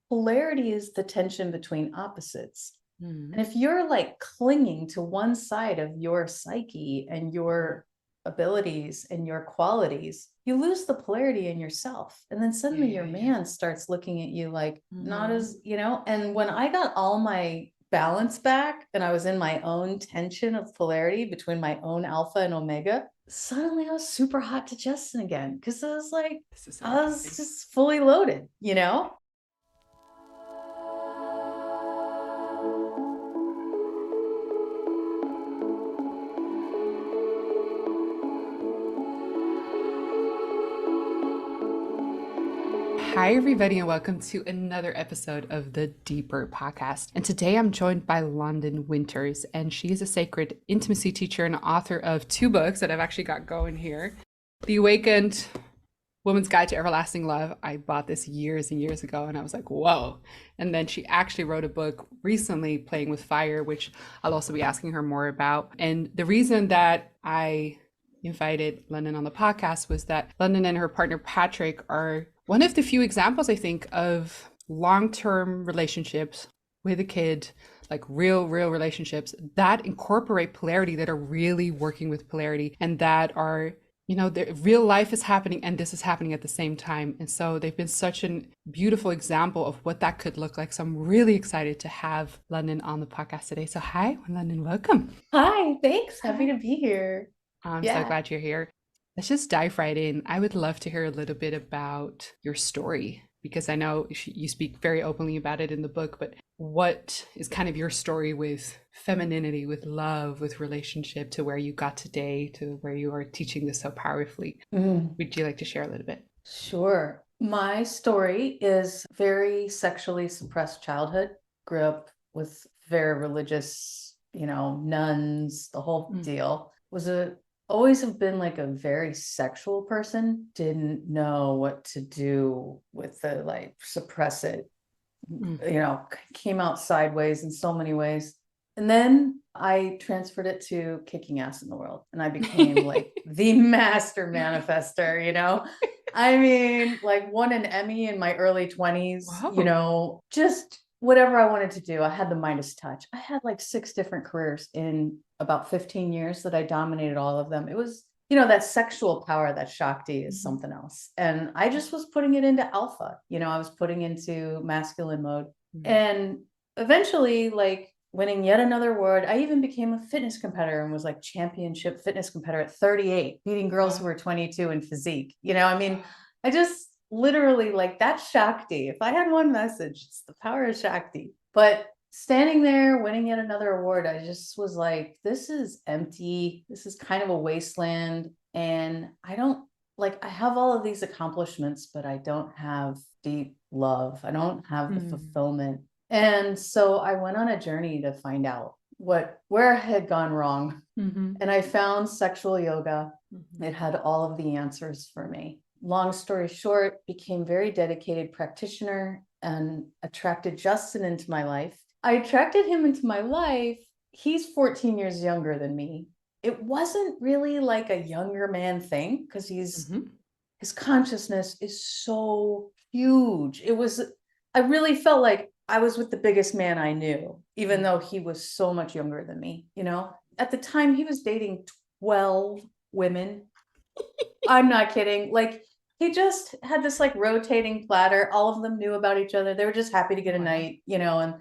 polarity is the tension between opposites. Mm. And if you're like clinging to one side of your psyche and your abilities and your qualities, you lose the polarity in yourself. And then suddenly your man starts looking at you like not as, and when I got all my balance back and I was in my own tension of polarity between my own alpha and omega, suddenly I was super hot to Justin again because I was like, This is so I was interesting. just fully loaded. Hi, everybody, and welcome to another episode of the Deeper podcast. And today I'm joined by Londin Winters, and she is a sacred intimacy teacher and author of 2 books that I've actually got going here. The Awakened Woman's Guide to Everlasting Love. I bought this years and years ago, and I was like, whoa. And then she actually wrote a book recently, Playing with Fire, which I'll also be asking her more about. And the reason that I invited Londin on the podcast was that Londin and her partner Patrick are one of the few examples, I think, of long-term relationships with a kid, like real relationships that incorporate polarity, that are really working with polarity, and that are, their real life is happening and this is happening at the same time. And so they've been such a beautiful example of what that could look like. So I'm really excited to have Londin on the podcast today. So hi, Londin, welcome. Hi, thanks. Happy to be here. I'm so Yeah. glad you're here. Let's just dive right in. I would love to hear a little bit about your story because I know you speak very openly about it in the book, but what is kind of your story with femininity, with love, with relationship to where you got today, to where you are teaching this so powerfully? Would you like to share a little bit? Sure. My story is very sexually suppressed childhood. Grew up with very religious, nuns, the whole deal. Always have been like a very sexual person. Didn't know what to do with the like suppress it, Mm. came out sideways in so many ways. And then I transferred it to kicking ass in the world. And I became like the master manifester. I mean, like won an Emmy in my early 20s, Wow. just whatever I wanted to do. I had the Midas touch. I had like 6 different careers in about 15 years that I dominated all of them. It was, that sexual power, that Shakti is something else. And I just was putting it into alpha, I was putting into masculine mode. And eventually, like winning yet another award, I even became a fitness competitor and was like championship fitness competitor at 38, beating girls who were 22 in physique. I mean, I just literally like that Shakti. If I had one message, it's the power of Shakti. But standing there winning yet another award, I just was like, this is empty. This is kind of a wasteland. And I have all of these accomplishments, but I don't have deep love. I don't have the fulfillment. And so I went on a journey to find out where I had gone wrong. And I found sexual yoga. It had all of the answers for me. Long story short, became very dedicated practitioner and attracted Justin into my life. I attracted him into my life. He's 14 years younger than me. It wasn't really like a younger man thing because his consciousness is so huge. I really felt like I was with the biggest man I knew, even though he was so much younger than me. At the time he was dating 12 women. I'm not kidding. Like he just had this like rotating platter. All of them knew about each other. They were just happy to get a night, and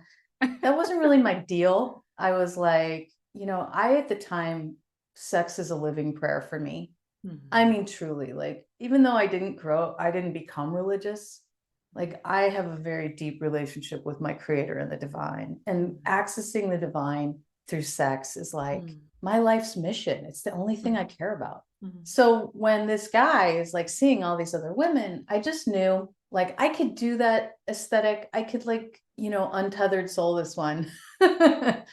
that wasn't really my deal. I was like, at the time, sex is a living prayer for me. I mean, truly, like, even though I didn't become religious, like, I have a very deep relationship with my creator and the divine. And accessing the divine through sex is like my life's mission. It's the only thing I care about. So when this guy is like seeing all these other women, I just knew like I could do that aesthetic. I could like, untethered soul this one. But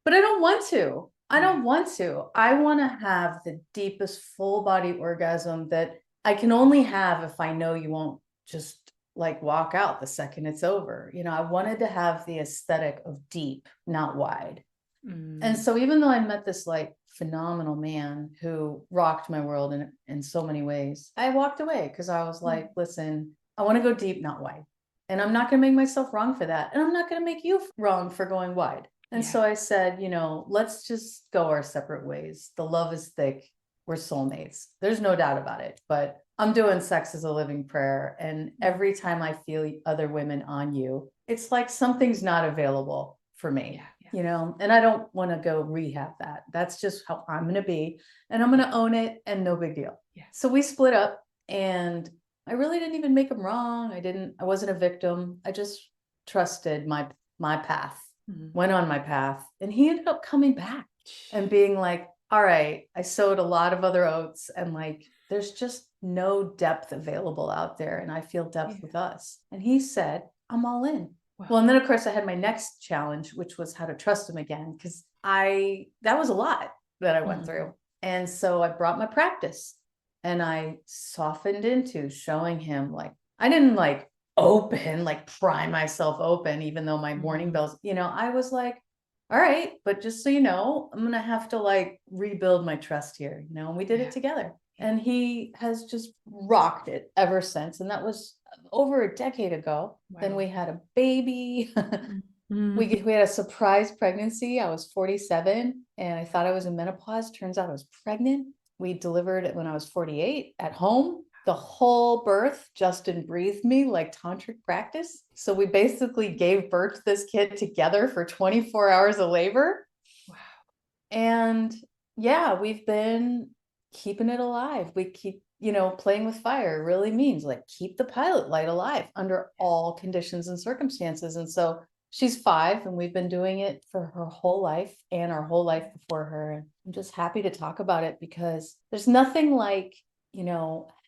I don't want to. I don't want to. I want to have the deepest full body orgasm that I can only have if I know you won't just like walk out the second it's over. I wanted to have the aesthetic of deep, not wide. And so even though I met this like phenomenal man who rocked my world in so many ways, I walked away because I was like, listen, I want to go deep, not wide. And I'm not going to make myself wrong for that. And I'm not going to make you wrong for going wide. And Yeah. so I said, let's just go our separate ways. The love is thick. We're soulmates. There's no doubt about it. But I'm doing sex as a living prayer. And every time I feel other women on you, it's like something's not available for me, and I don't want to go rehab that. That's just how I'm going to be. And I'm going to own it, and no big deal. Yeah. So we split up, and I really didn't even make him wrong. I wasn't a victim. I just trusted my path, went on my path, and he ended up coming back and being like, all right, I sowed a lot of other oats, and like, there's just no depth available out there. And I feel depth with us. And he said, I'm all in. Wow. Well, and then of course I had my next challenge, which was how to trust him again. Cause that was a lot that I went through. And so I brought my practice, and I softened into showing him, like, I didn't like pry myself open, even though my warning bells, I was like, all right, but just so you know, I'm going to have to like rebuild my trust here, and we did it together. And he has just rocked it ever since. And that was over a decade ago. Wow. Then we had a baby. We had a surprise pregnancy. I was 47 and I thought I was in menopause. Turns out I was pregnant. We delivered it when I was 48 at home. The whole birth, Justin breathed me like tantric practice. So we basically gave birth to this kid together for 24 hours of labor. Wow. And yeah, we've been keeping it alive. We keep, playing with fire really means like keep the pilot light alive under all conditions and circumstances. And so she's 5 and we've been doing it for her whole life and our whole life before her. And I'm just happy to talk about it because there's nothing like,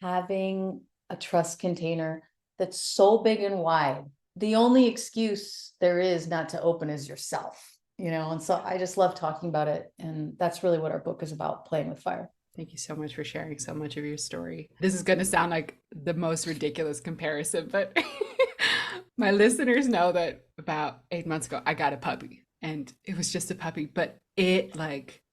having a trust container that's so big and wide. The only excuse there is not to open is yourself, and so I just love talking about it. And that's really what our book is about, playing with fire. Thank you so much for sharing so much of your story. This is going to sound like the most ridiculous comparison, but my listeners know that about 8 months ago, I got a puppy, and it was just a puppy, but I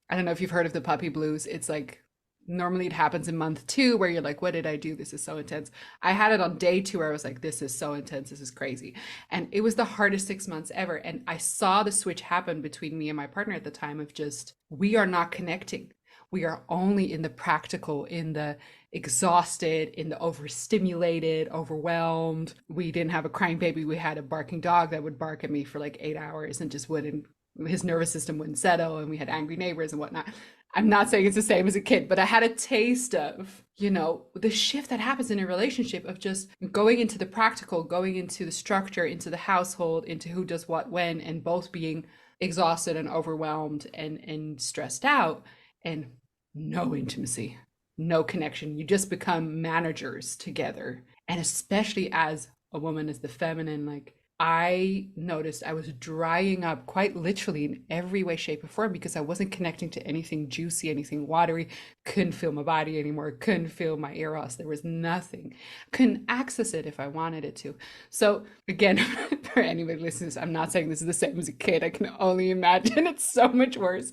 don't know if you've heard of the puppy blues. It's like, normally it happens in month 2 where you're like, what did I do? This is so intense. I had it on day 2 where I was like, this is so intense. This is crazy. And it was the hardest 6 months ever. And I saw the switch happen between me and my partner at the time of just, we are not connecting. We are only in the practical, in the exhausted, in the overstimulated, overwhelmed. We didn't have a crying baby. We had a barking dog that would bark at me for like 8 hours and just wouldn't, his nervous system wouldn't settle. And we had angry neighbors and whatnot. I'm not saying it's the same as a kid, but I had a taste of, the shift that happens in a relationship of just going into the practical, going into the structure, into the household, into who does what when, and both being exhausted and overwhelmed and stressed out, and no intimacy, no connection. You just become managers together. And especially as a woman, as the feminine, like, I noticed I was drying up quite literally in every way, shape, or form because I wasn't connecting to anything juicy, anything watery. Couldn't feel my body anymore. Couldn't feel my eros. There was nothing. Couldn't access it if I wanted it to. So again, for anybody listening, I'm not saying this is the same as a kid. I can only imagine it's so much worse.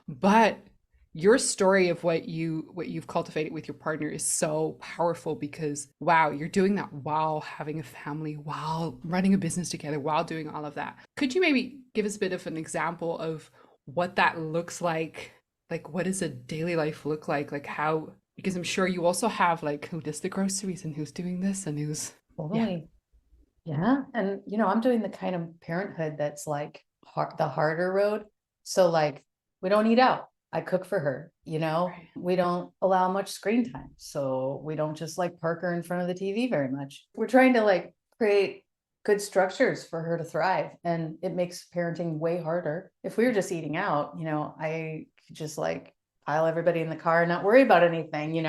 But your story of what you've cultivated with your partner is so powerful because wow, you're doing that while having a family, while running a business together, while doing all of that. Could you maybe give us a bit of an example of what that looks like? Like, what does a daily life look like? Like how, because I'm sure you also have like who does the groceries and who's doing this and who's totally. Yeah. And I'm doing the kind of parenthood that's like the harder road. So like we don't eat out. I cook for her, right. We don't allow much screen time. So we don't just like park her in front of the TV very much. We're trying to like create good structures for her to thrive. And it makes parenting way harder. If we were just eating out, I could just like pile everybody in the car and not worry about anything,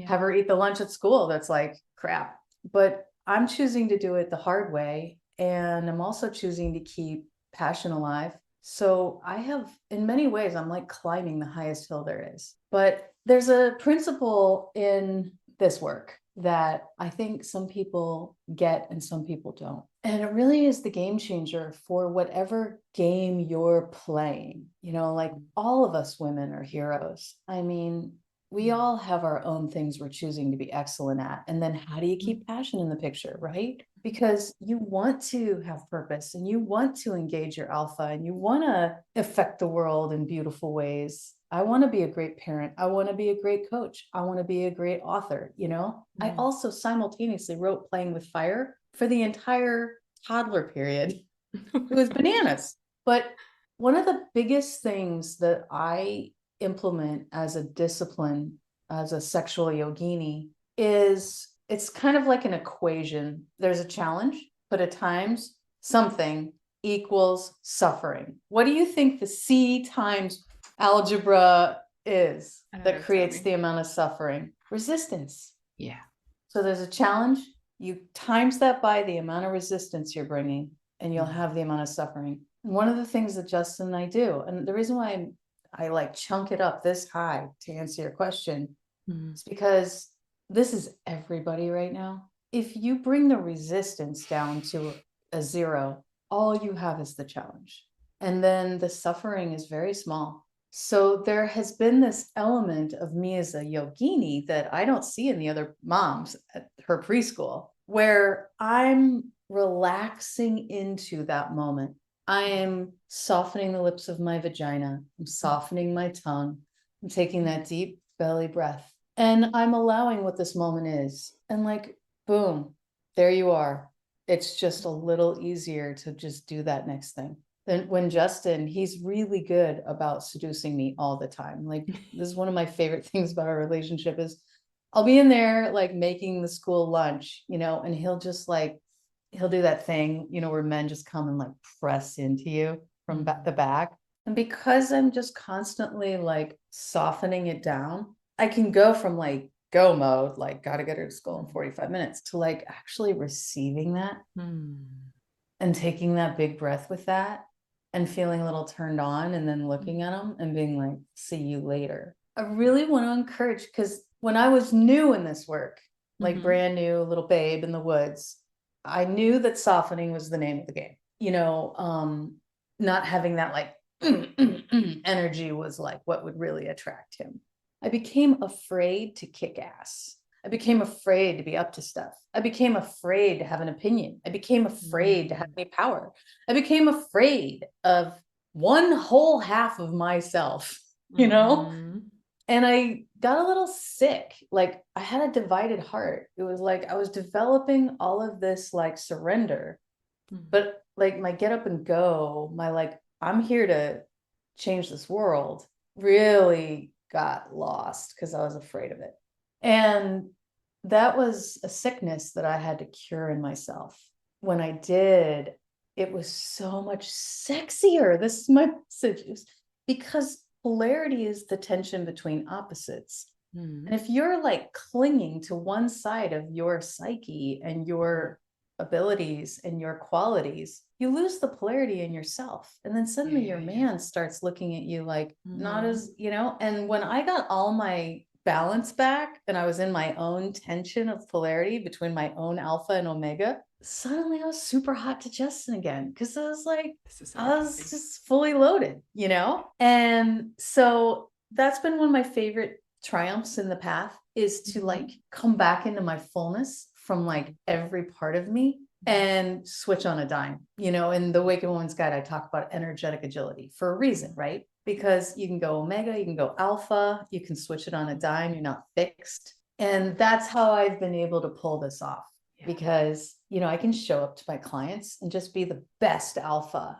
have her eat the lunch at school. That's like crap. But I'm choosing to do it the hard way. And I'm also choosing to keep passion alive. So I have, in many ways, I'm like climbing the highest hill there is. But there's a principle in this work that I think some people get and some people don't. And it really is the game changer for whatever game you're playing. Like all of us women are heroes. I mean, we all have our own things we're choosing to be excellent at. And then how do you keep passion in the picture, right? because you want to have purpose and you want to engage your alpha and you want to affect the world in beautiful ways. I want to be a great parent. I want to be a great coach. I want to be a great author. I also simultaneously wrote Playing with Fire for the entire toddler period. It was bananas. But one of the biggest things that I implement as a discipline, as a sexual yogini, is it's kind of like an equation. There's a challenge, but at times something equals suffering. What do you think the C times algebra is that creates the amount of suffering? Resistance. Yeah. So there's a challenge. You times that by the amount of resistance you're bringing, and you'll have the amount of suffering. And one of the things that Justin and I do, and the reason why I like chunk it up this high to answer your question, is because this is everybody right now. If you bring the resistance down to a zero, all you have is the challenge. And then the suffering is very small. So there has been this element of me as a yogini that I don't see in the other moms at her preschool, where I'm relaxing into that moment. I am softening the lips of my vagina. I'm softening my tongue. I'm taking that deep belly breath. And I'm allowing what this moment is. And like, boom, there you are. It's just a little easier to just do that next thing. Then when Justin, he's really good about seducing me all the time. Like, this is one of my favorite things about our relationship is I'll be in there like making the school lunch, and he'll just like, he'll do that thing, where men just come and like press into you from the back. And because I'm just constantly like softening it down, I can go from like go mode, like gotta get her to school in 45 minutes, to like actually receiving that and taking that big breath with that and feeling a little turned on and then looking at them and being like, see you later. I really want to encourage, because when I was new in this work, like brand new little babe in the woods, I knew that softening was the name of the game. Not having that like energy was like what would really attract him. I became afraid to kick ass. I became afraid to be up to stuff. I became afraid to have an opinion. I became afraid to have any power. I became afraid of one whole half of myself, And I got a little sick. Like I had a divided heart. It was like I was developing all of this like surrender, but like my get up and go, my like, I'm here to change this world, really got lost because I was afraid of it. And that was a sickness that I had to cure in myself. When I did, it was so much sexier. This is my message. Because polarity is the tension between opposites. And if you're like clinging to one side of your psyche and your abilities and your qualities, you lose the polarity in yourself. And then suddenly your man starts looking at you like not as, and when I got all my balance back and I was in my own tension of polarity between my own alpha and omega, suddenly I was super hot to Justin again because I was like, I was just fully loaded, And so that's been one of my favorite triumphs in the path, is to like come back into my fullness from like every part of me and switch on a dime. In the Awakened Woman's Guide, I talk about energetic agility for a reason, right? Because you can go omega, you can go alpha, you can switch it on a dime, you're not fixed. And that's how I've been able to pull this off. Because, I can show up to my clients and just be the best alpha,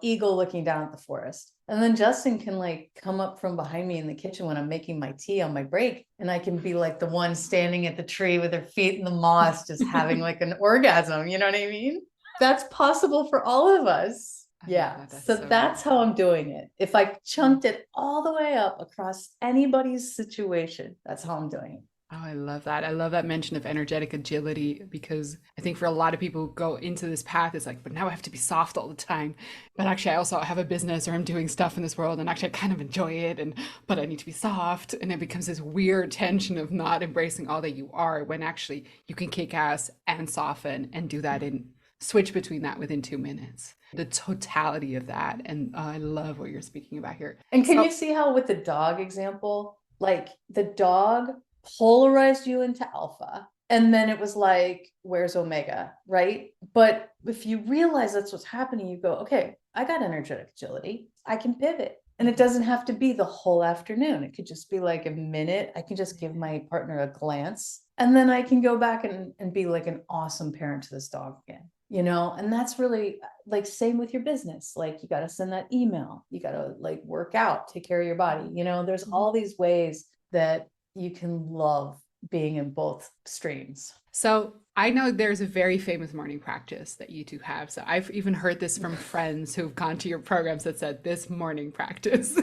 eagle looking down at the forest. And then Justin can like come up from behind me in the kitchen when I'm making my tea on my break. And I can be like the one standing at the tree with her feet in the moss, just having like an orgasm. You know what I mean? That's possible for all of us. Yeah. So that's how I'm doing it. If I chunked it all the way up across anybody's situation, that's how I'm doing it. Oh, I love that. I love that mention of energetic agility, because I think for a lot of people who go into this path, it's like, but now I have to be soft all the time. But actually, I also have a business, or I'm doing stuff in this world, and actually I kind of enjoy it, but I need to be soft. And it becomes this weird tension of not embracing all that you are, when actually you can kick ass and soften and do that and switch between that within 2 minutes. The totality of that. And I love what you're speaking about here. And can you see how with the dog example, like the dog polarized you into alpha, And then it was like, where's Omega, right? But if you realize that's what's happening, you go, okay, I got energetic agility. I can pivot. And it doesn't have to be the whole afternoon. It could just be like a minute. I can just give my partner a glance. And then I can go back and be like an awesome parent to this dog again, you know? And that's really like same with your business. Like you got to send that email. You got to like work out, take care of your body. You know, there's all these ways that you can love being in both streams. So I know there's a very famous morning practice that you two have. So I've even heard this from friends who've gone to your programs that said this morning practice.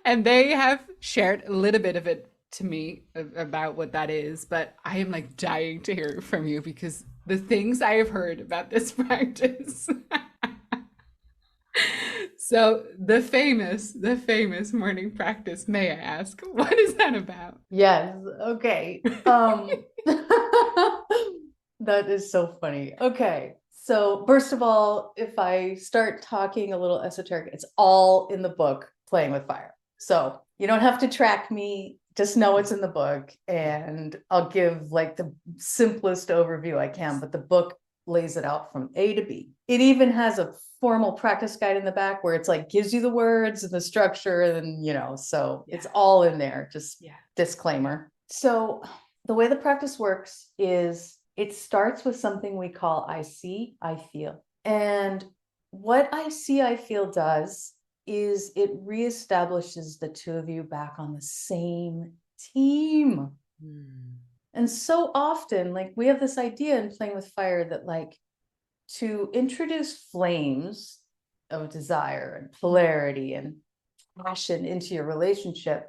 And they have shared a little bit of it to me about what that is, but I am like dying to hear from you because the things I have heard about this practice. So the famous morning practice, may I ask, what is that about? Yes. Okay. That is so funny. Okay. So first of all, if I start talking a little esoteric, it's all in the book, Playing with Fire. So you don't have to track me. Just know it's in the book, and I'll give like the simplest overview I can, but the book lays it out from A to B. It even has a formal practice guide in the back where it's like gives you the words and the structure, and you know, so it's all in there. Just disclaimer. So the way the practice works is it starts with something we call I see, I feel. And what I see, I feel does is it reestablishes the two of you back on the same team. And so often, like we have this idea in Playing with Fire that like to introduce flames of desire and polarity and passion into your relationship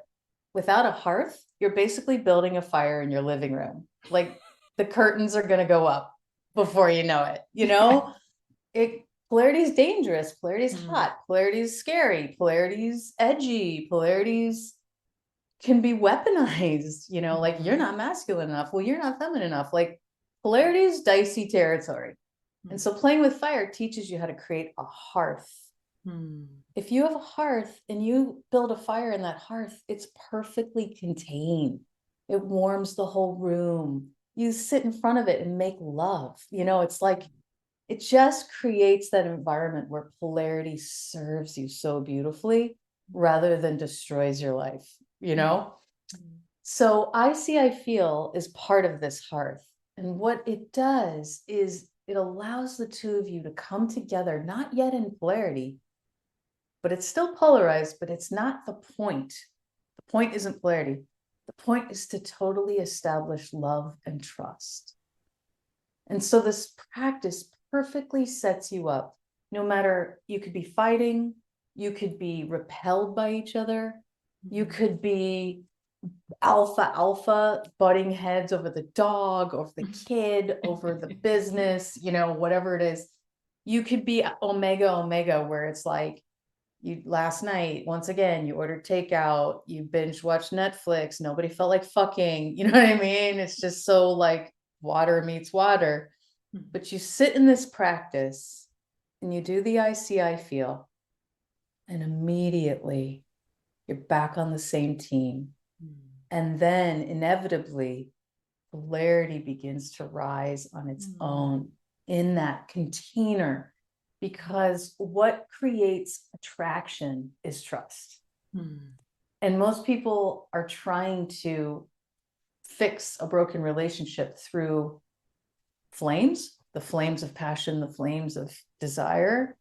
without a hearth, you're basically building a fire in your living room. Like the curtains are going to go up before you know it, you know? Polarity is dangerous, polarity is hot, polarity is scary, polarity is edgy, polarities can be weaponized, you know, like you're not masculine enough, well, you're not feminine enough. Like polarity is dicey territory. And so Playing with Fire teaches you how to create a hearth. If you have a hearth and you build a fire in that hearth, it's perfectly contained. It warms the whole room. You sit in front of it and make love. You know, it's like, it just creates that environment where polarity serves you so beautifully rather than destroys your life, you know? So I see, I feel is part of this hearth. And what it does is it allows the two of you to come together, not yet in polarity, but it's still polarized, but it's not the point. The point isn't polarity. The point is to totally establish love and trust. And so this practice perfectly sets you up. No matter, you could be fighting, you could be repelled by each other, you could be alpha butting heads over the dog, over the kid, over the business, you know, whatever it is. You could be omega, where it's like, you last night, once again, you ordered takeout, you binge watched Netflix, nobody felt like fucking, you know what I mean? It's just so like water meets water. But you sit in this practice and you do the I see, I feel, and immediately you're back on the same team. And then inevitably, polarity begins to rise on its own in that container, because what creates attraction is trust. And most people are trying to fix a broken relationship through flames, the flames of passion, the flames of desire.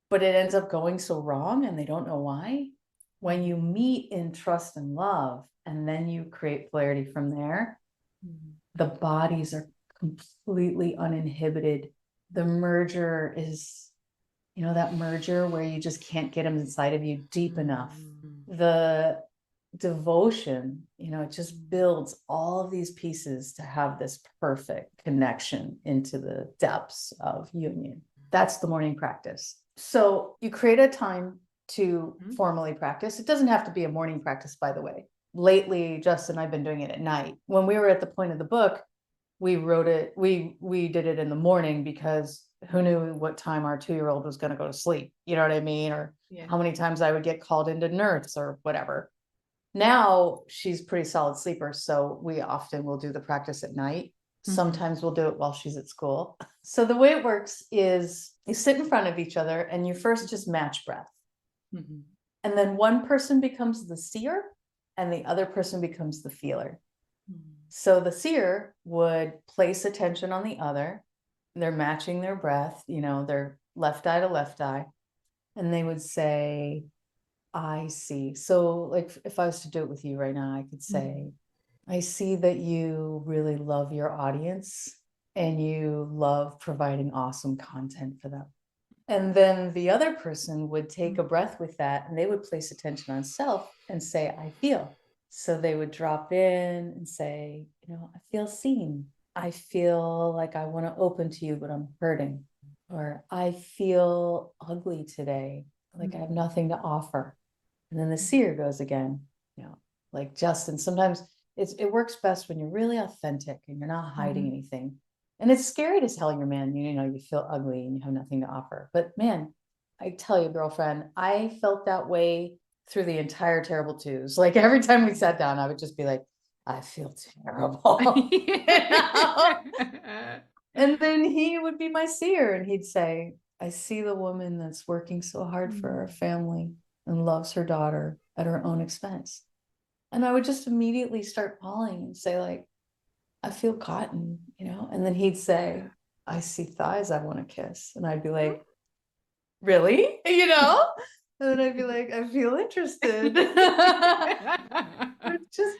But it ends up going so wrong and they don't know why. When you meet in trust and love, and then you create polarity from there, the bodies are completely uninhibited. The merger is, you know, that merger where you just can't get them inside of you deep enough. The devotion, you know, it just builds all of these pieces to have this perfect connection into the depths of union. That's the morning practice. So you create a time to formally practice. It doesn't have to be a morning practice, by the way. Lately, Justin and I've been doing it at night. When we were at the point of the book, we wrote it, we did it in the morning because who knew what time our 2-year-old was going to go to sleep, you know what I mean? Or how many times I would get called into nurse or whatever. Now she's pretty solid sleeper. So we often will do the practice at night. Sometimes we'll do it while she's at school. So the way it works is you sit in front of each other and you first just match breath. And then one person becomes the seer and the other person becomes the feeler. So the seer would place attention on the other. They're matching their breath, their left eye to left eye. And they would say, I see. So like if I was to do it with you right now, I could say, I see that you really love your audience and you love providing awesome content for them. And then the other person would take a breath with that and they would place attention on self and say, I feel. So they would drop in and say, I feel seen. I feel like I want to open to you, but I'm hurting. Or I feel ugly today, like I have nothing to offer. And then the seer goes again, like Justin. Sometimes it works best when you're really authentic and you're not hiding anything. And it's scary to tell your man, you feel ugly and you have nothing to offer. But man, I tell you, girlfriend, I felt that way through the entire Terrible Twos. Like every time we sat down, I would just be like, I feel terrible. And then he would be my seer and he'd say, I see the woman that's working so hard for her family and loves her daughter at her own expense. And I would just immediately start bawling and say, like, I feel cotton, and then he'd say, I see thighs I want to kiss. And I'd be like, really? And then I'd be like, I feel interested. It's just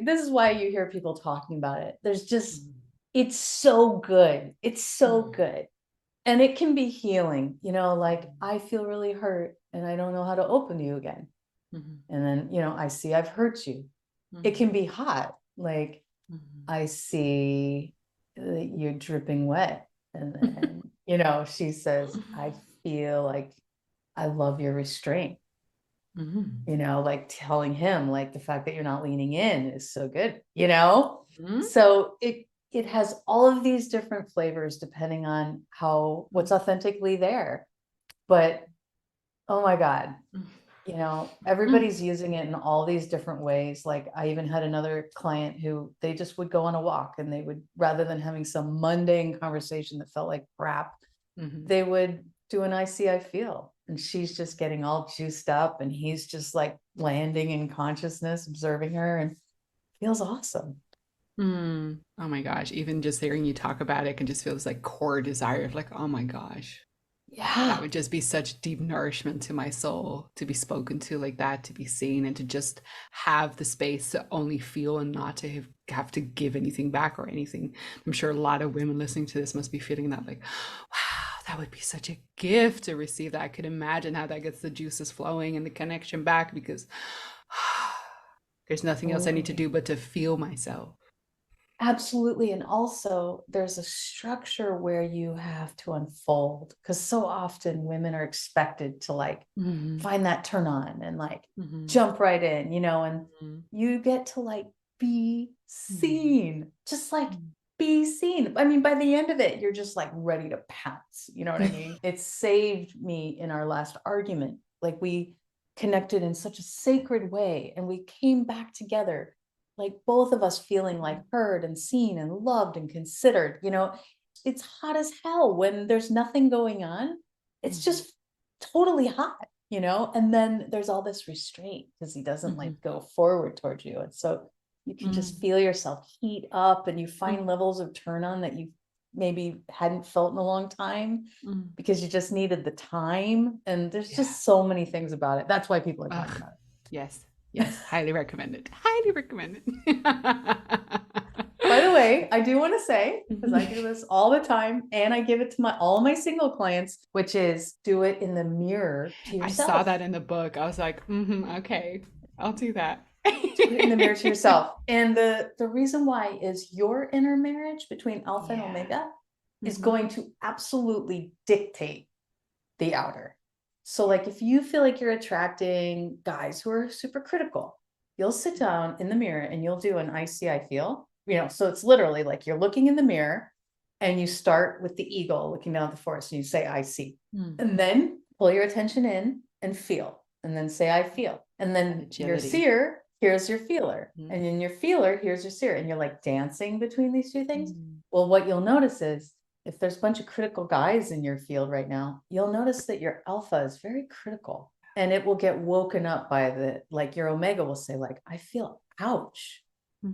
this is why you hear people talking about it. There's just, it's so good. It's so good. And it can be healing, like I feel really hurt and I don't know how to open to you again. And then, I see I've hurt you. It can be hot. Like I see that you're dripping wet. And then, she says, I feel like I love your restraint. Like telling him like the fact that you're not leaning in is so good, So it has all of these different flavors depending on what's authentically there. But oh my God, everybody's using it in all these different ways. Like I even had another client who they just would go on a walk and they would, rather than having some mundane conversation that felt like crap, they would do an I see, I feel. And she's just getting all juiced up and he's just like landing in consciousness, observing her, and feels awesome. Oh my gosh. Even just hearing you talk about it can just feel this like core desire of like, oh my gosh. Yeah. That would just be such deep nourishment to my soul to be spoken to like that, to be seen, and to just have the space to only feel and not to have to give anything back or anything. I'm sure a lot of women listening to this must be feeling that like, wow, that would be such a gift to receive that. I could imagine how that gets the juices flowing and the connection back because there's nothing else I need to do but to feel myself. Absolutely. And also there's a structure where you have to unfold because so often women are expected to like find that turn on and like jump right in, and you get to like be seen, just like be seen. I mean, by the end of it, you're just like ready to pounce. You know what I mean? It saved me in our last argument. Like we connected in such a sacred way and we came back together, like both of us feeling like heard and seen and loved and considered. It's hot as hell when there's nothing going on. It's just totally hot, and then there's all this restraint because he doesn't like go forward towards you. And so you can just feel yourself heat up and you find levels of turn on that you maybe hadn't felt in a long time because you just needed the time. And there's just so many things about it. That's why people are talking about it. Yes. Yes, highly recommend it. Highly recommend it. By the way, I do want to say, because I do this all the time, and I give it to all my single clients, which is do it in the mirror to yourself. I saw that in the book. I was like, okay, I'll do that. Do it in the mirror to yourself. And the reason why is your inner marriage between Alpha and Omega is going to absolutely dictate the outer. So like if you feel like you're attracting guys who are super critical, you'll sit down in the mirror and you'll do an I see, I feel, so it's literally like you're looking in the mirror and you start with the eagle looking down at the forest and you say, I see. And then pull your attention in and feel, and then say, I feel. And then your seer here's your feeler. Mhm. And in your feeler, here's your seer. And you're like dancing between these two things. Mhm. Well, what you'll notice is if there's a bunch of critical guys in your field right now, you'll notice that your alpha is very critical and it will get woken up by like your omega will say, like, I feel ouch.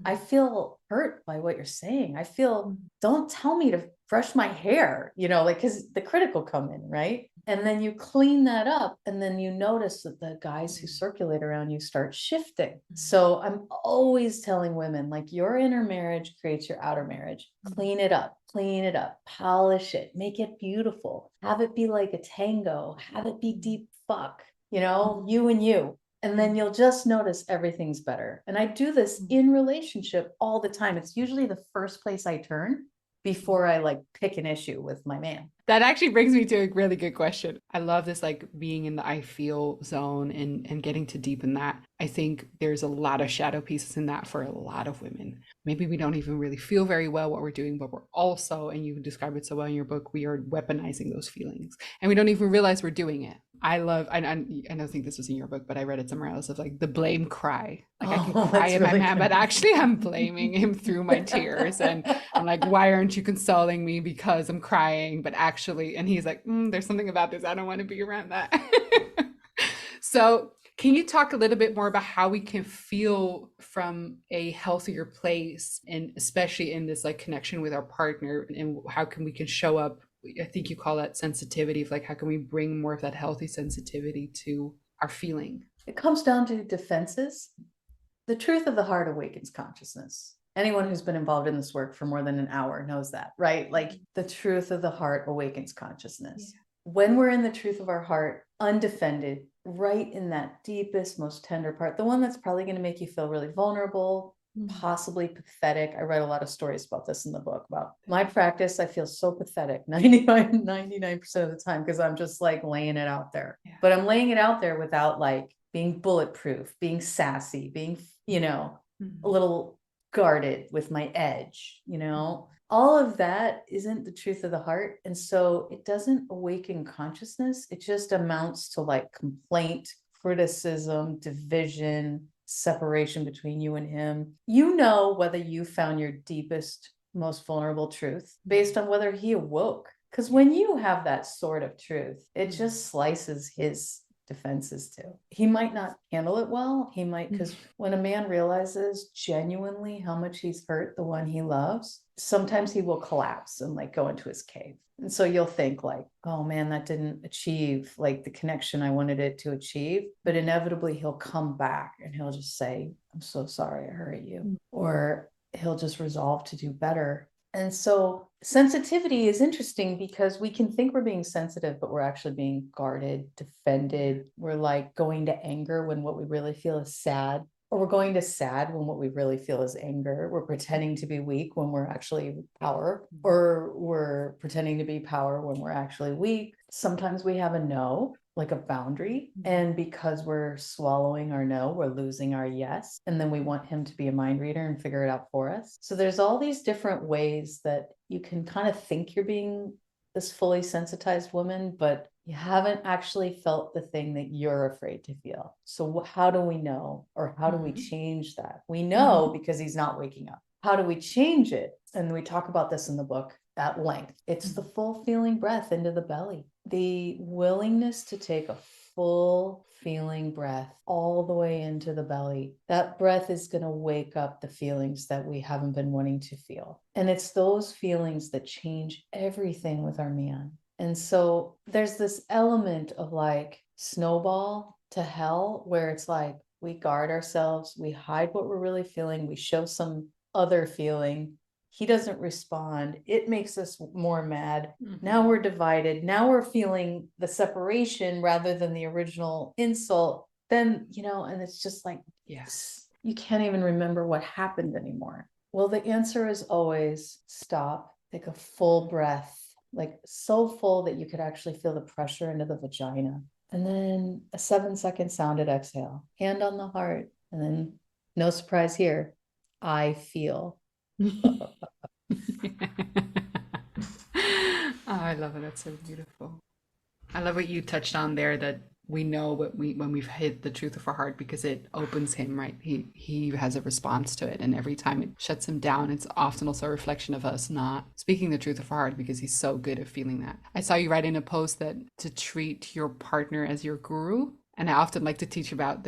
I feel hurt by what you're saying. I feel, don't tell me to brush my hair, like, because the critical come in, right? And then you clean that up. And then you notice that the guys who circulate around you start shifting. So I'm always telling women, like, your inner marriage creates your outer marriage. Clean it up, polish it, make it beautiful, have it be like a tango, have it be deep fuck, you and you. And then you'll just notice everything's better. And I do this in relationship all the time. It's usually the first place I turn before I like pick an issue with my man. That actually brings me to a really good question. I love this, like being in the I feel zone and getting to deepen that. I think there's a lot of shadow pieces in that for a lot of women. Maybe we don't even really feel very well what we're doing, but we're also, and you describe it so well in your book, we are weaponizing those feelings and we don't even realize we're doing it. I don't think this was in your book, but I read it somewhere else of like the blame cry. Like I can cry at my man, but actually I'm blaming him through my tears. And I'm like, why aren't you consoling me because I'm crying? But actually, and he's like, there's something about this. I don't want to be around that. So can you talk a little bit more about how we can feel from a healthier place, and especially in this like connection with our partner, and how we can show up? I think you call that sensitivity, of like how can we bring more of that healthy sensitivity to our feeling? It comes down to defenses. The truth of the heart awakens consciousness. Anyone who's been involved in this work for more than an hour knows that, right? Like the truth of the heart awakens consciousness. Yeah. When we're in the truth of our heart, undefended, right in that deepest, most tender part, the one that's probably going to make you feel really vulnerable, possibly pathetic. I read a lot of stories about this in the book about my practice. I feel so pathetic 99% of the time because I'm just like laying it out there. Yeah. But I'm laying it out there without like being bulletproof, being sassy, being, a little guarded with my edge, all of that isn't the truth of the heart. And so it doesn't awaken consciousness. It just amounts to like complaint, criticism, division, separation between you and him. Whether you found your deepest, most vulnerable truth based on whether he awoke. Because when you have that sort of truth, it just slices his defenses too. He might not handle it well. He might, because when a man realizes genuinely how much he's hurt the one he loves, sometimes he will collapse and like go into his cave. And so you'll think like, oh man, that didn't achieve like the connection I wanted it to achieve. But inevitably he'll come back and he'll just say, I'm so sorry I hurt you. Or he'll just resolve to do better. And so sensitivity is interesting because we can think we're being sensitive, but we're actually being guarded, defended. We're like going to anger when what we really feel is sad, or we're going to sad when what we really feel is anger. We're pretending to be weak when we're actually power, or we're pretending to be power when we're actually weak. Sometimes we have a no, like a boundary. And because we're swallowing our no, we're losing our yes. And then we want him to be a mind reader and figure it out for us. So there's all these different ways that you can kind of think you're being this fully sensitized woman, but you haven't actually felt the thing that you're afraid to feel. So how do we know, or how do we change that? We know because he's not waking up. How do we change it? And we talk about this in the book at length. It's the full feeling breath into the belly. The willingness to take a full feeling breath all the way into the belly. That breath is going to wake up the feelings that we haven't been wanting to feel. And it's those feelings that change everything with our man. And so there's this element of like snowball to hell where it's like we guard ourselves, we hide what we're really feeling, we show some other feeling. He doesn't respond. It makes us more mad. Now we're divided. Now we're feeling the separation rather than the original insult. Then, and it's just like, yes, you can't even remember what happened anymore. Well, the answer is always stop, take a full breath, like so full that you could actually feel the pressure into the vagina. And then a 7-second sounded exhale, hand on the heart. And then no surprise here, I feel. Oh, I love it. That's so beautiful. I love what you touched on there, that we know when we've hit the truth of our heart, because it opens him, right? He has a response to it, and every time it shuts him down, it's often also a reflection of us not speaking the truth of our heart, because he's so good at feeling that. I saw you write in a post that to treat your partner as your guru, and I often like to teach about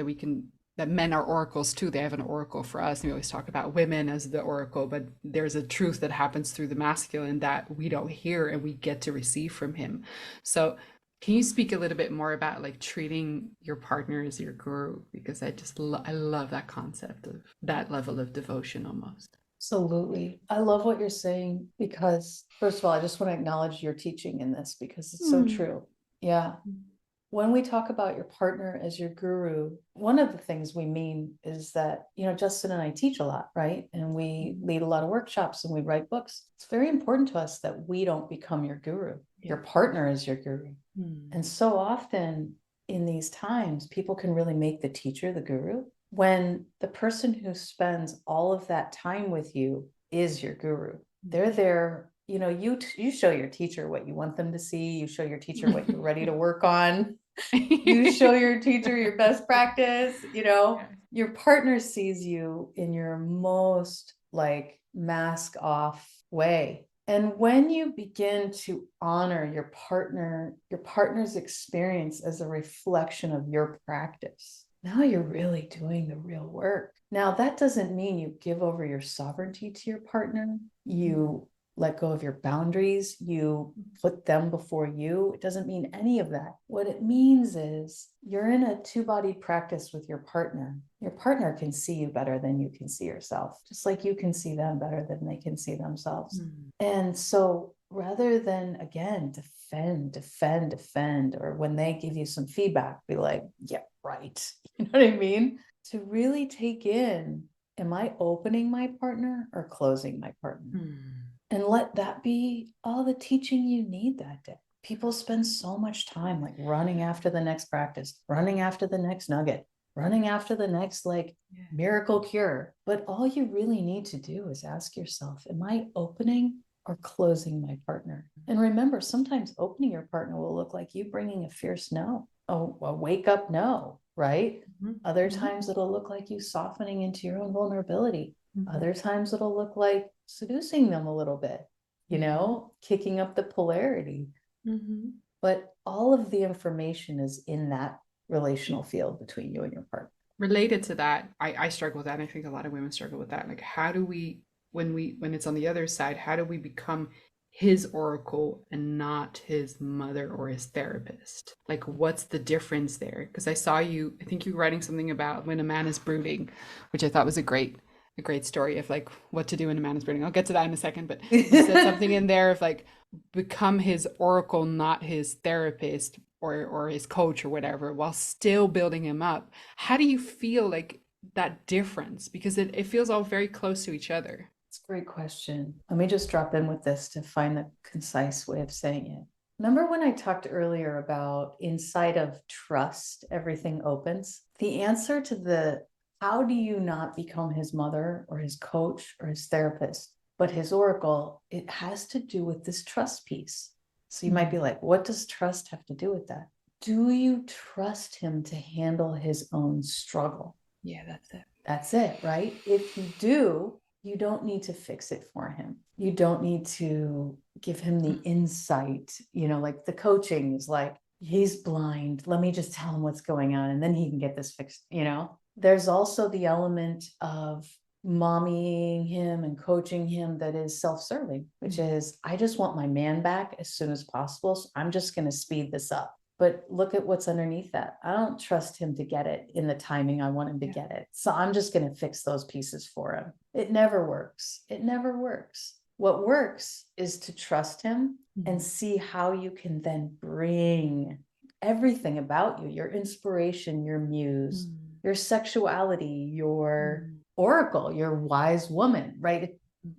that men are oracles too. They have an oracle for us. And we always talk about women as the oracle, but there's a truth that happens through the masculine that we don't hear and we get to receive from him. So can you speak a little bit more about like treating your partner as your guru? Because I love that concept of that level of devotion almost. Absolutely. I love what you're saying because, first of all, I just want to acknowledge your teaching in this because it's so true. Yeah. When we talk about your partner as your guru, one of the things we mean is that, Justin and I teach a lot, right? And we lead a lot of workshops and we write books. It's very important to us that we don't become your guru. Your partner is your guru. And so often in these times, people can really make the teacher the guru when the person who spends all of that time with you is your guru. They're there. You show your teacher what you want them to see. You show your teacher what you're ready to work on. You show your teacher your best practice. Your partner sees you in your most like mask off way. And when you begin to honor your partner's experience as a reflection of your practice, now you're really doing the real work. Now, that doesn't mean you give over your sovereignty to your partner. You let go of your boundaries. You put them before you. It doesn't mean any of that. What it means is you're in a two-body practice with your partner. Your partner can see you better than you can see yourself, just like you can see them better than they can see themselves. And so rather than, again, defend, or when they give you some feedback, be like, yeah, right. You know what I mean? To really take in, am I opening my partner or closing my partner? And let that be all the teaching you need that day. People spend so much time like running after the next practice, running after the next nugget, running after the next miracle cure. But all you really need to do is ask yourself, am I opening or closing my partner? And remember, sometimes opening your partner will look like you bringing a fierce no, a wake up no, right? Other times it'll look like you softening into your own vulnerability. Other times it'll look like seducing them a little bit, kicking up the polarity. But all of the information is in that relational field between you and your partner. Related to that, I struggle with that, and I think a lot of women struggle with that. Like, how do we, when it's on the other side, how do we become his oracle and not his mother or his therapist? Like, what's the difference there? Because I think you were writing something about when a man is brooding, which I thought was a great story of like what to do when a man is brooding. I'll get to that in a second, but you said something in there of like become his oracle, not his therapist or his coach or whatever, while still building him up. How do you feel like that difference? Because it feels all very close to each other. It's a great question. Let me just drop in with this to find the concise way of saying it. Remember when I talked earlier about inside of trust, everything opens? The answer to the how do you not become his mother or his coach or his therapist, but his oracle, it has to do with this trust piece. So you might be like, what does trust have to do with that? Do you trust him to handle his own struggle? Yeah, that's it. That's it, right? If you do, you don't need to fix it for him. You don't need to give him the insight. Like the coaching is like, he's blind. Let me just tell him what's going on and then he can get this fixed. There's also the element of mommying him and coaching him that is self-serving, which is, I just want my man back as soon as possible. So I'm just going to speed this up. But look at what's underneath that. I don't trust him to get it in the timing I want him to get it. So I'm just going to fix those pieces for him. It never works. It never works. What works is to trust him and see how you can then bring everything about you, your inspiration, your muse, your sexuality, your oracle, your wise woman, right?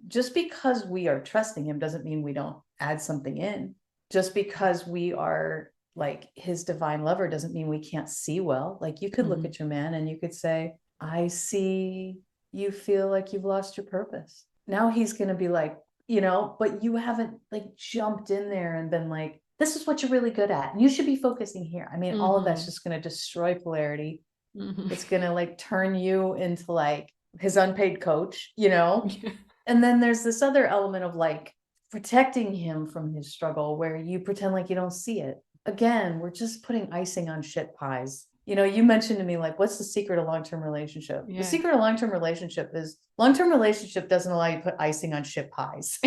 Just because we are trusting him doesn't mean we don't add something in. Just because we are like his divine lover doesn't mean we can't see well. Like you could look at your man and you could say, I see you feel like you've lost your purpose. Now he's going to be like, but you haven't like jumped in there and been like, this is what you're really good at. And you should be focusing here. I mean, all of that's Mm-hmm. just going to destroy polarity. Mm-hmm. It's going to like turn you into like his unpaid coach, you know? Yeah. And then there's this other element of like protecting him from his struggle where you pretend like you don't see it. Again, we're just putting icing on shit pies. You know, you mentioned to me, like, what's the secret of long-term relationship? The Yeah. secret of long-term relationship is long-term relationship doesn't allow you to put icing on shit pies.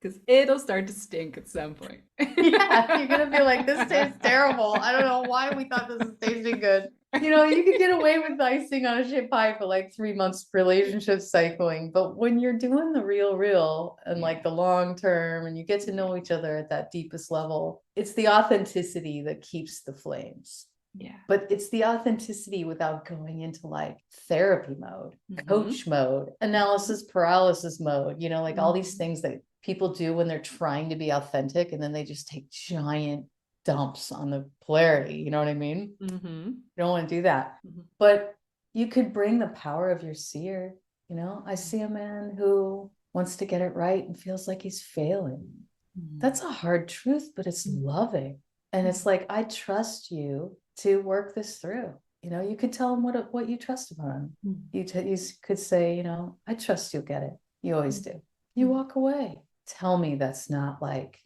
Because it'll start to stink at some point. Yeah, you're gonna be like, this tastes terrible. I don't know why we thought this was tasting good. You know, you could get away with icing on a shit pie for like 3 months relationship cycling, but when you're doing the real and like the long term and you get to know each other at that deepest level, it's the authenticity that keeps the flames. Yeah. But it's the authenticity without going into like therapy mode, coach mode, analysis paralysis mode, you know, like all these things that people do when they're trying to be authentic and then they just take giant dumps on the polarity. You know what I mean? You don't want to do that. But you could bring the power of your seer. You know, I see a man who wants to get it right and feels like he's failing. That's a hard truth, but it's loving. And it's like, I trust you to work this through. You know, you could tell him what you trust about him. You could say, you know, I trust you'll get it. You always do. You walk away. Tell me that's not like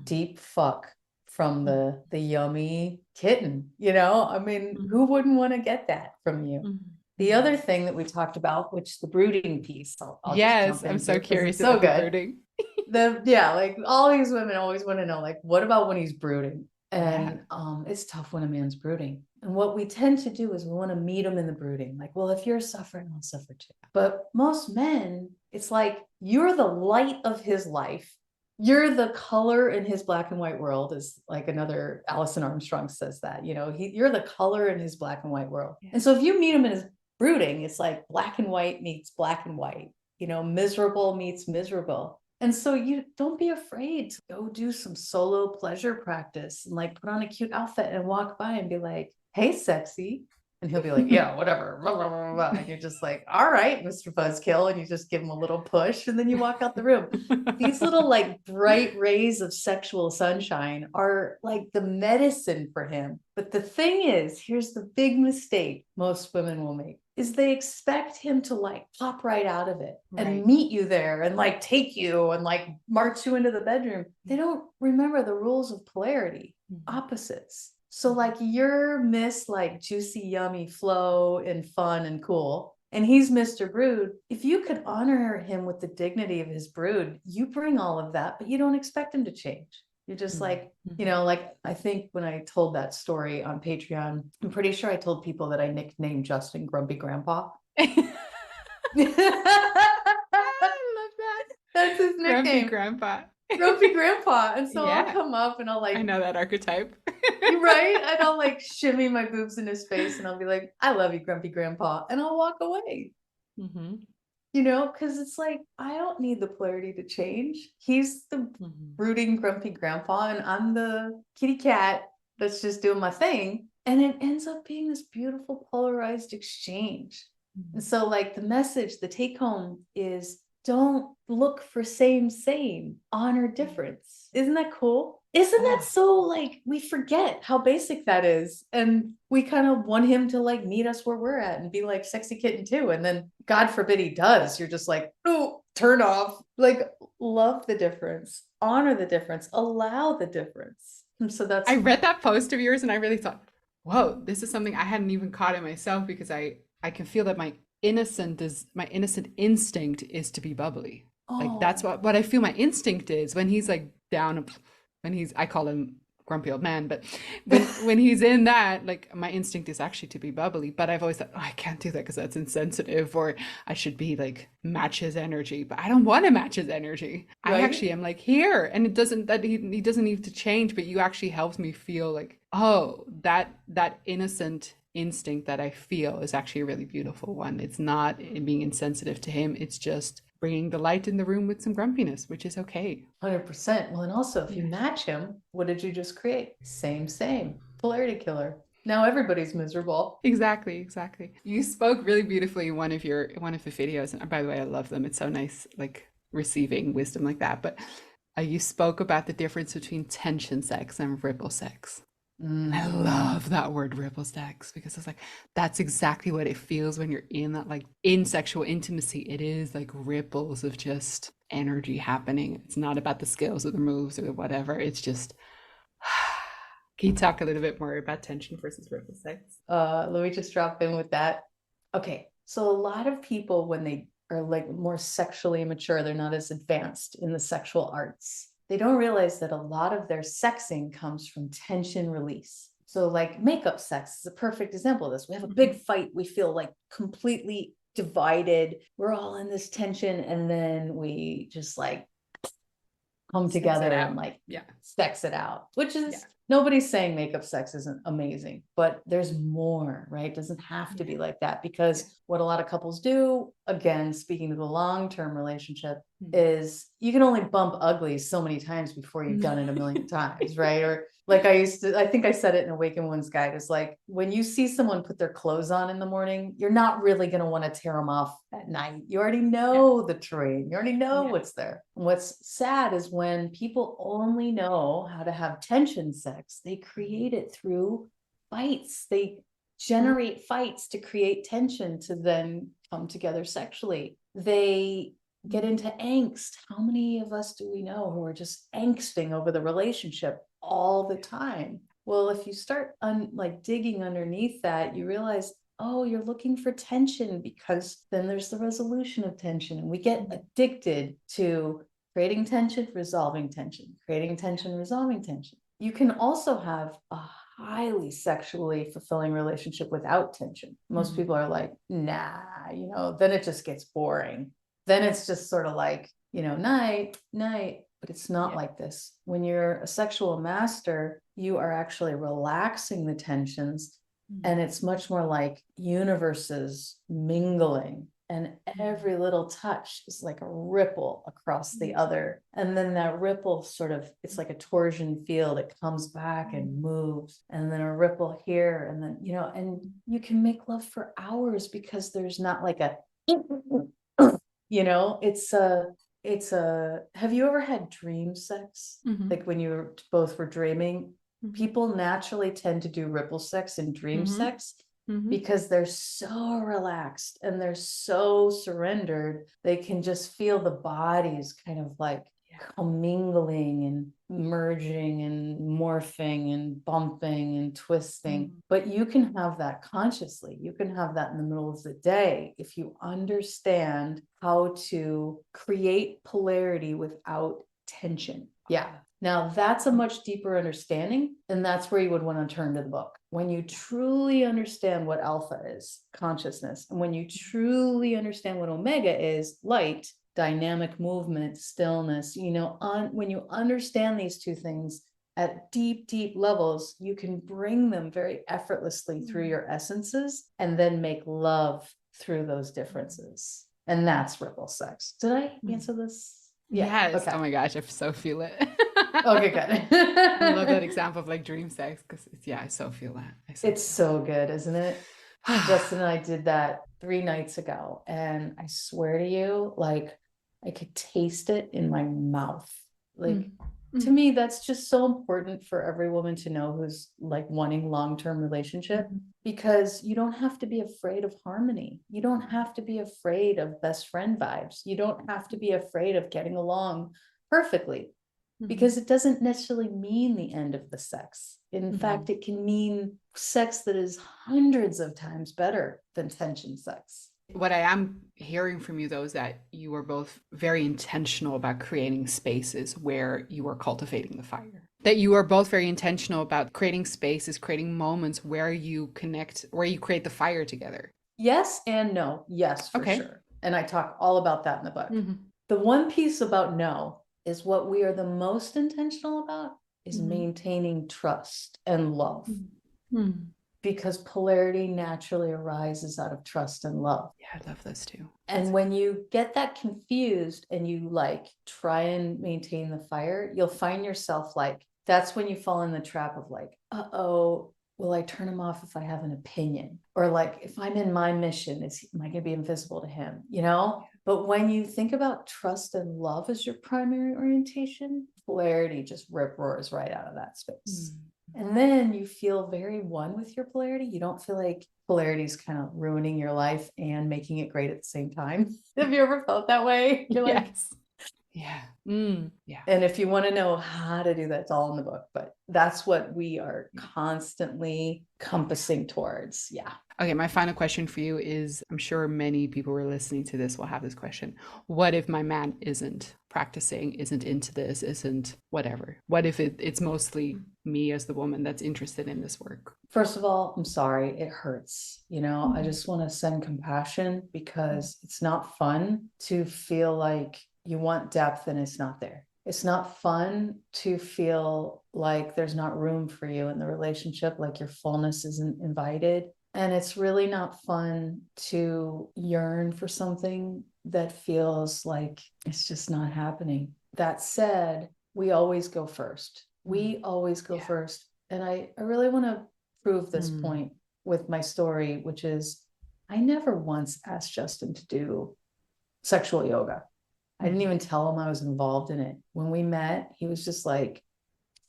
deep fuck from the yummy kitten. You know, I mean, who wouldn't want to get that from you? The other thing that we talked about, which the brooding piece, I'll just Yes, jump I'm into so it 'cause curious it's so about the good. brooding. Like all these women always want to know, like, what about when he's brooding? And it's tough when a man's brooding. And what we tend to do is we want to meet him in the brooding. Like, well, if you're suffering, I'll suffer too. But most men, it's like you're the light of his life. You're the color in his black and white world, is like another Alison Armstrong says that, you know, you're the color in his black and white world. And so if you meet him in his brooding, it's like black and white meets black and white, you know, miserable meets miserable. And so you don't be afraid to go do some solo pleasure practice and like put on a cute outfit and walk by and be like, hey, sexy. And he'll be like, yeah, whatever. Blah, blah, blah, blah. And you're just like, all right, Mr. Buzzkill. And you just give him a little push and then you walk out the room. These little like bright rays of sexual sunshine are like the medicine for him. But the thing is, here's the big mistake most women will make is they expect him to like pop right out of it and meet you there and like take you and like march you into the bedroom. They don't remember the rules of polarity, opposites. So like you're Miss like juicy, yummy flow and fun and cool. And he's Mr. Brood. If you could honor him with the dignity of his brood, you bring all of that, but you don't expect him to change. You're just like, you know, like I think when I told that story on Patreon, I'm pretty sure I told people that I nicknamed Justin Grumpy Grandpa. I love that. That's his nickname. Grumpy Grandpa. Grumpy Grandpa. And so Yeah. I'll come up and I'll like, I know that archetype. right? And I'll like shimmy my boobs in his face and I'll be like, I love you, Grumpy Grandpa. And I'll walk away. You know, because it's like, I don't need the polarity to change. He's the brooding, grumpy grandpa, and I'm the kitty cat that's just doing my thing. And it ends up being this beautiful polarized exchange. And so, like, the message, the take home is don't look for same, honor difference. Isn't that cool? Isn't that so like we forget how basic that is? And we kind of want him to like meet us where we're at and be like sexy kitten too. And then God forbid he does. You're just like, oh, turn off. Like, love the difference, honor the difference, allow the difference. And so that's I read that post of yours and I really thought, whoa, this is something I hadn't even caught in myself because I can feel that my innocent instinct is to be bubbly. Like that's what I feel my instinct is when he's like down, when I call him grumpy old man, but when he's in that, like my instinct is actually to be bubbly, but I've always thought, oh, I can't do that because that's insensitive, or I should be like match his energy, but I don't want to match his energy. I actually am like here, and it doesn't that he doesn't need to change, but you actually helps me feel like, oh, that innocent instinct that I feel is actually a really beautiful one. It's not being insensitive to him, it's just bringing the light in the room with some grumpiness, which is okay. 100%. Well, and also if you match him, what did you just create? Same polarity killer. Now everybody's miserable. Exactly. You spoke really beautifully in one of the videos, and by the way, I love them. It's so nice, like receiving wisdom like that. But You spoke about the difference between tension sex and ripple sex. And I Mm. love that word ripple sex because it's like that's exactly what it feels when you're in that, like in sexual intimacy. It is like ripples of just energy happening. It's not about the skills or the moves or whatever. It's just can you talk a little bit more about tension versus ripple sex? Let me just drop in with that. Okay, so a lot of people, when they are like more sexually mature, they're not as advanced in the sexual arts. They don't realize that a lot of their sexing comes from tension release. So, like makeup sex is a perfect example of this. We have a big fight, we feel like completely divided. We're all in this tension, and then we just like come Sex it together and out. like Yeah. sex it out, which is Yeah. nobody's saying makeup sex isn't amazing, but there's more, right? It doesn't have to be like that, because what a lot of couples do, again, speaking to the long-term relationship, is you can only bump ugly so many times before you've done it a million times, right? Or like I think I said it in Awaken One's Guide, is like when you see someone put their clothes on in the morning, you're not really going to want to tear them off at night. You already know the terrain, you already know what's there. And what's sad is when people only know how to have tension sex, they create it through fights. They generate fights to create tension to then come together sexually. They get into angst. How many of us do we know who are just angsting over the relationship all the time? Well, if you start like digging underneath that, you realize, oh, you're looking for tension, because then there's the resolution of tension. And we get addicted to creating tension, resolving tension, creating tension, resolving tension. You can also have a highly sexually fulfilling relationship without tension. Most people are like, nah, then it just gets boring. Then it's just sort of like, night, night. But it's not like this. When you're a sexual master, you are actually relaxing the tensions, and it's much more like universes mingling. And every little touch is like a ripple across the other. And then that ripple it's like a torsion field. It comes back and moves. And then a ripple here. And then, and you can make love for hours, because there's not like a, have you ever had dream sex? Like when you both were dreaming, people naturally tend to do ripple sex and dream sex, because they're so relaxed and they're so surrendered. They can just feel the bodies kind of like commingling and merging and morphing and bumping and twisting. But you can have that consciously. You can have that in the middle of the day if you understand how to create polarity without tension. Yeah. Now that's a much deeper understanding, and that's where you would want to turn to the book. When you truly understand what alpha is, consciousness, and when you truly understand what omega is, light, dynamic movement, stillness, when you understand these two things at deep, deep levels, you can bring them very effortlessly through your essences and then make love through those differences. And that's ripple sex. Did I answer this? Yeah. Yes. Okay. Oh my gosh, I so feel it. Okay, good. I love that example of like dream sex, because I so feel that. It's so good, isn't it? Justin and I did that 3 nights ago, and I swear to you, like I could taste it in my mouth. Like to me, that's just so important for every woman to know who's like wanting long-term relationship, because you don't have to be afraid of harmony. You don't have to be afraid of best friend vibes. You don't have to be afraid of getting along perfectly, because it doesn't necessarily mean the end of the sex. In fact, it can mean sex that is hundreds of times better than tension sex. What I am hearing from you, though, is that you are both very intentional about creating spaces where you are cultivating the fire. That you are both very intentional about creating spaces, creating moments where you connect, where you create the fire together. Yes and no. Yes, for sure. And I talk all about that in the book. The one piece about no is what we are the most intentional about is maintaining trust and love. Because polarity naturally arises out of trust and love. Yeah, I love those two. And when you get that confused and you like try and maintain the fire, you'll find yourself like, that's when you fall in the trap of like, uh-oh, will I turn him off if I have an opinion? Or like, if I'm in my mission, am I going to be invisible to him? But when you think about trust and love as your primary orientation, polarity just rip roars right out of that space. And then you feel very one with your polarity. You don't feel like polarity is kind of ruining your life and making it great at the same time. Have you ever felt that way? You're like, Yes. Yeah. Yeah. and if you want to know how to do that, it's all in the book. But that's what we are constantly compassing towards. Yeah. Okay, my final question for you is, I'm sure many people who are listening to this will have this question. What if my man isn't practicing, isn't into this, isn't whatever? What if it's mostly me as the woman that's interested in this work? First of all, I'm sorry, it hurts. I just want to send compassion because it's not fun to feel like you want depth and it's not there. It's not fun to feel like there's not room for you in the relationship, like your fullness isn't invited. And it's really not fun to yearn for something that feels like it's just not happening. That said, we always go first. We always go first. And I really want to prove this point with my story, which is I never once asked Justin to do sexual yoga. I didn't even tell him I was involved in it. When we met, he was just like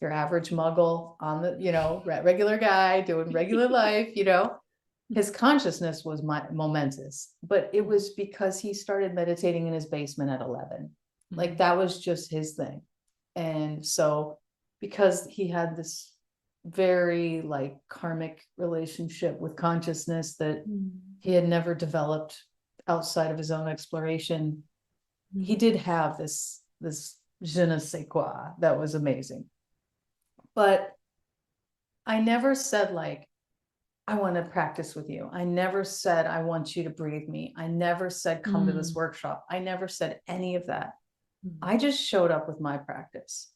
your average muggle on the, regular guy doing regular life. His consciousness was momentous, but it was because he started meditating in his basement at 11. Like that was just his thing. And so because he had this very like karmic relationship with consciousness that he had never developed outside of his own exploration, he did have this je ne sais quoi that was amazing. But I never said like, I want to practice with you. I never said, I want you to breathe me. I never said, come to this workshop. I never said any of that. I just showed up with my practice.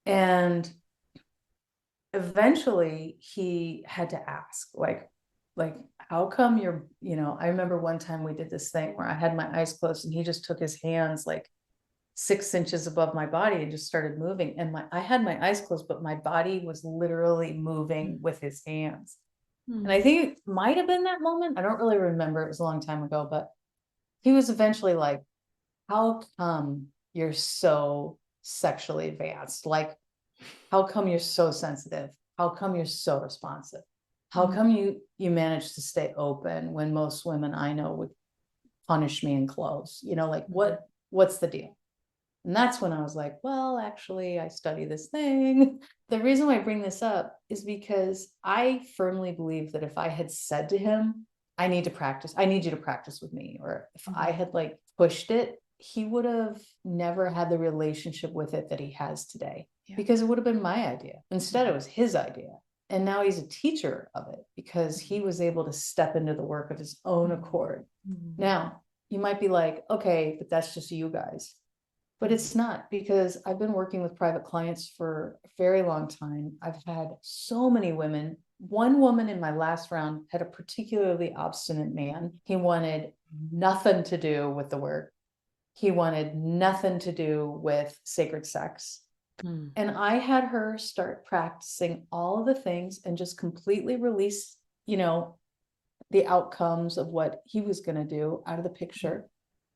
And eventually he had to ask, like, how come I remember one time we did this thing where I had my eyes closed and he just took his hands like 6 inches above my body and just started moving. And I had my eyes closed, but my body was literally moving with his hands. And I think it might have been that moment. I don't really remember. It was a long time ago, but he was eventually like, how come you're so sexually advanced? Like, how come you're so sensitive? How come you're so responsive? How come you manage to stay open when most women I know would punish me and close? Like what's the deal? And that's when I was like, well, actually, I study this thing. The reason why I bring this up is because I firmly believe that if I had said to him, I need you to practice with me, or if I had like pushed it, he would have never had the relationship with it that he has today, because it would have been my idea. Instead, it was his idea. And now he's a teacher of it because he was able to step into the work of his own accord. Now, you might be like, okay, but that's just you guys. But it's not, because I've been working with private clients for a very long time. I've had so many women. One woman in my last round had a particularly obstinate man. He wanted nothing to do with the work. He wanted nothing to do with sacred sex. And I had her start practicing all of the things and just completely release, the outcomes of what he was going to do out of the picture.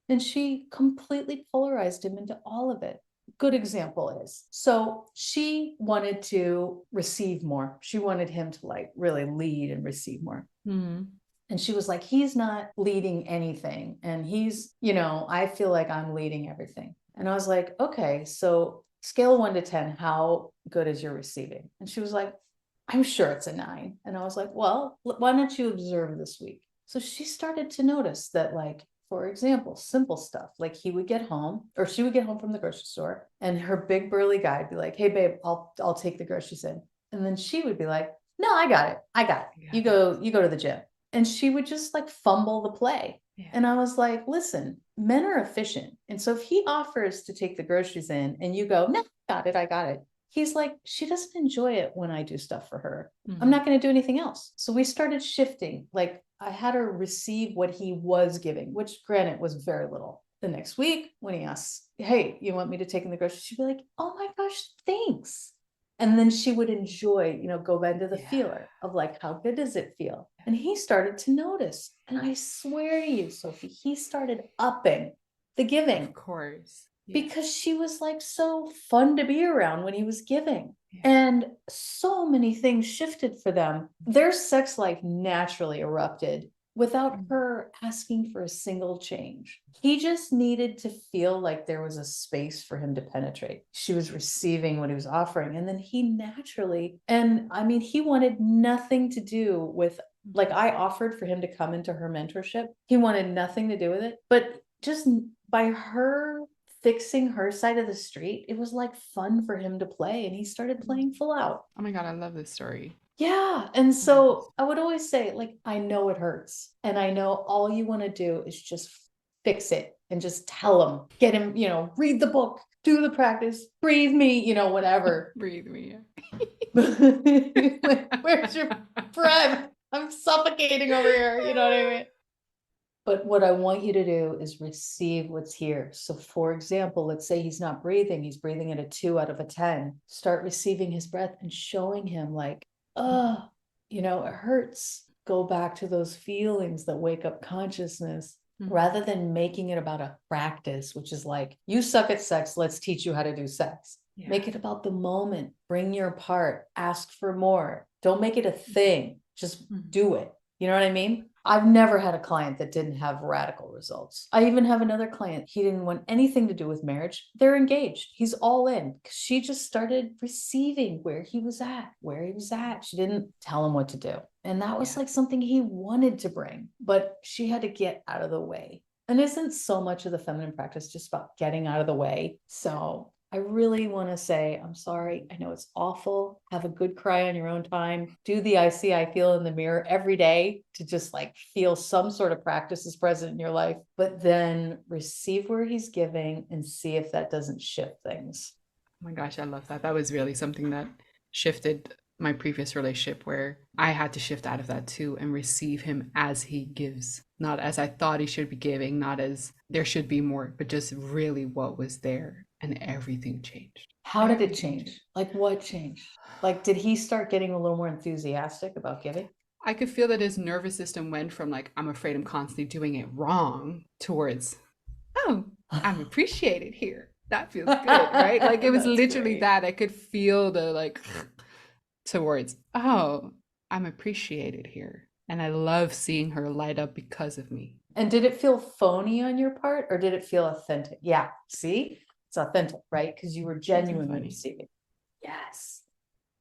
And she completely polarized him into all of it. Good example is, so she wanted to receive more. She wanted him to like really lead and receive more. And she was like, he's not leading anything. And he's, I feel like I'm leading everything. And I was like, okay, so scale 1 to 10, how good is your receiving? And she was like, I'm sure it's a 9. And I was like, well, why don't you observe this week? So she started to notice that, like, for example, simple stuff like he would get home, or she would get home from the grocery store, and her big burly guy would be like, hey babe, I'll take the groceries in. And then she would be like, no, I got it. You go to the gym. And she would just like fumble the play. And I was like, listen, men are efficient. And so if he offers to take the groceries in and you go, no, I got it. He's like, she doesn't enjoy it when I do stuff for her. I'm not going to do anything else. So we started shifting. Like, I had her receive what he was giving, which granted was very little. The next week, when he asks, hey, you want me to take in the groceries? She'd be like, oh my gosh, thanks. And then she would enjoy, go into the Yeah. feeler of like, how good does it feel? And he started to notice. And I swear to you, Sophie, he started upping the giving. Of course. Because she was like so fun to be around when he was giving. Yeah. And so many things shifted for them. Their sex life naturally erupted without her asking for a single change. He just needed to feel like there was a space for him to penetrate. She was receiving what he was offering. And then he naturally, and I mean, he wanted nothing to do with, like, I offered for him to come into her mentorship. He wanted nothing to do with it. But just by her fixing her side of the street, it was like fun for him to play, and he started playing full out. Oh my God, I love this story. Yeah. And so I would always say, like, I know it hurts, and I know all you want to do is just fix it and just tell him, get him, read the book, do the practice, breathe me, whatever. Breathe me. Where's your breath? I'm suffocating over here. You know what I mean? But what I want you to do is receive what's here. So for example, let's say he's not breathing, he's breathing at a 2 out of a 10. Start receiving his breath and showing him like, oh, it hurts. Go back to those feelings that wake up consciousness, rather than making it about a practice, which is like, you suck at sex, let's teach you how to do sex. Yeah. Make it about the moment. Bring your part. Ask for more. Don't make it a thing. Just do it. You know what I mean? I've never had a client that didn't have radical results. I even have another client. He didn't want anything to do with marriage. They're engaged. He's all in. She just started receiving where he was at. She didn't tell him what to do. And that was like something he wanted to bring, but she had to get out of the way. And isn't so much of the feminine practice just about getting out of the way? So I really want to say, I'm sorry. I know it's awful. Have a good cry on your own time. Do the I see, I feel in the mirror every day to just like feel some sort of practice is present in your life, but then receive where he's giving and see if that doesn't shift things. Oh my gosh, I love that. That was really something that shifted my previous relationship, where I had to shift out of that too and receive him as he gives, not as I thought he should be giving, not as there should be more, but just really what was there. And everything changed. How did it change? Like, what changed? Like, did he start getting a little more enthusiastic about giving? I could feel that his nervous system went from like, I'm afraid I'm constantly doing it wrong, towards, oh, I'm appreciated here. That feels good, right? Like it was literally great. That I could feel the like towards, oh, I'm appreciated here. And I love seeing her light up because of me. And did it feel phony on your part, or did it feel authentic? Yeah. See? It's authentic, right? Because you were genuinely receiving. Yes.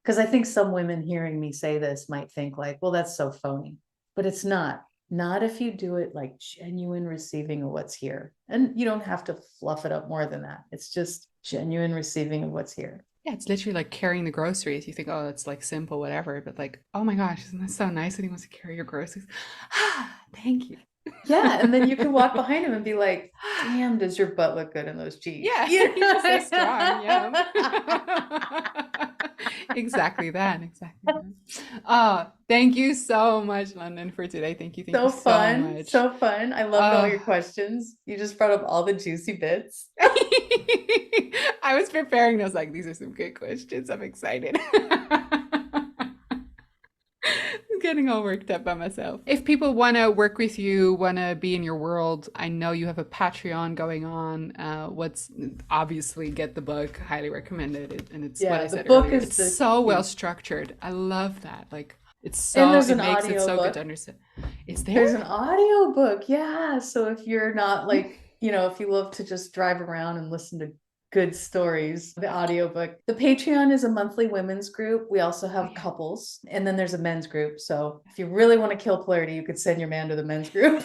Because I think some women hearing me say this might think like, well, that's so phony. But it's not. Not if you do it like genuine receiving of what's here. And you don't have to fluff it up more than that. It's just genuine receiving of what's here. Yeah, it's literally like carrying the groceries. You think, oh, that's like simple, whatever. But like, oh my gosh, isn't that so nice that he wants to carry your groceries? Thank you. Yeah, and then you can walk behind him and be like, damn, does your butt look good in those jeans? Yeah, you're so strong. Yeah. Exactly that. Thank you so much, Londin, for today. Thank you so much. So fun. I loved all your questions. You just brought up all the juicy bits. I was preparing those, like, these are some good questions. I'm excited. Getting all worked up by myself. If people want to work with you, want to be in your world, I know you have a Patreon going on. What's obviously get the book, highly recommended. And it's what I said earlier. It's so well structured. I love that. Like it's so, it makes it so good to understand. Is there? There's an audio book. Yeah. So if you're not like, if you love to just drive around and listen to good stories, the audiobook. The Patreon is a monthly women's group. We also have couples, and then there's a men's group. So if you really want to kill Polarity, you could send your man to the men's group.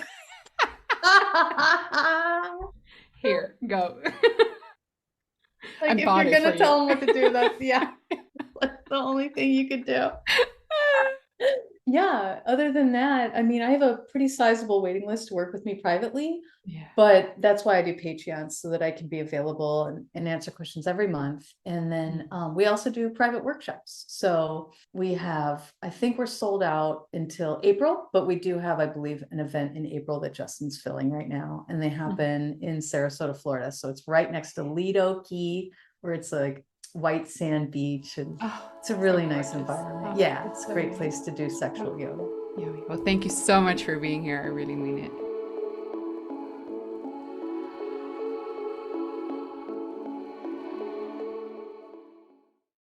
Here, go. Like, if you're gonna tell him what to do, that's that's the only thing you could do. Yeah, other than that, I mean, I have a pretty sizable waiting list to work with me privately, but that's why I do Patreon, so that I can be available and answer questions every month. And then we also do private workshops. So we have, I think we're sold out until April, but we do have, I believe, an event in April that Justin's filling right now. And they happen in Sarasota, Florida. So it's right next to Lido Key, where it's like white sand beach, and Oh, it's a so really nice gorgeous. environment. Oh, Yeah, that's it's a so great nice. place to do sexual yoga. Yummy. Well, thank you so much for being here. I really mean it.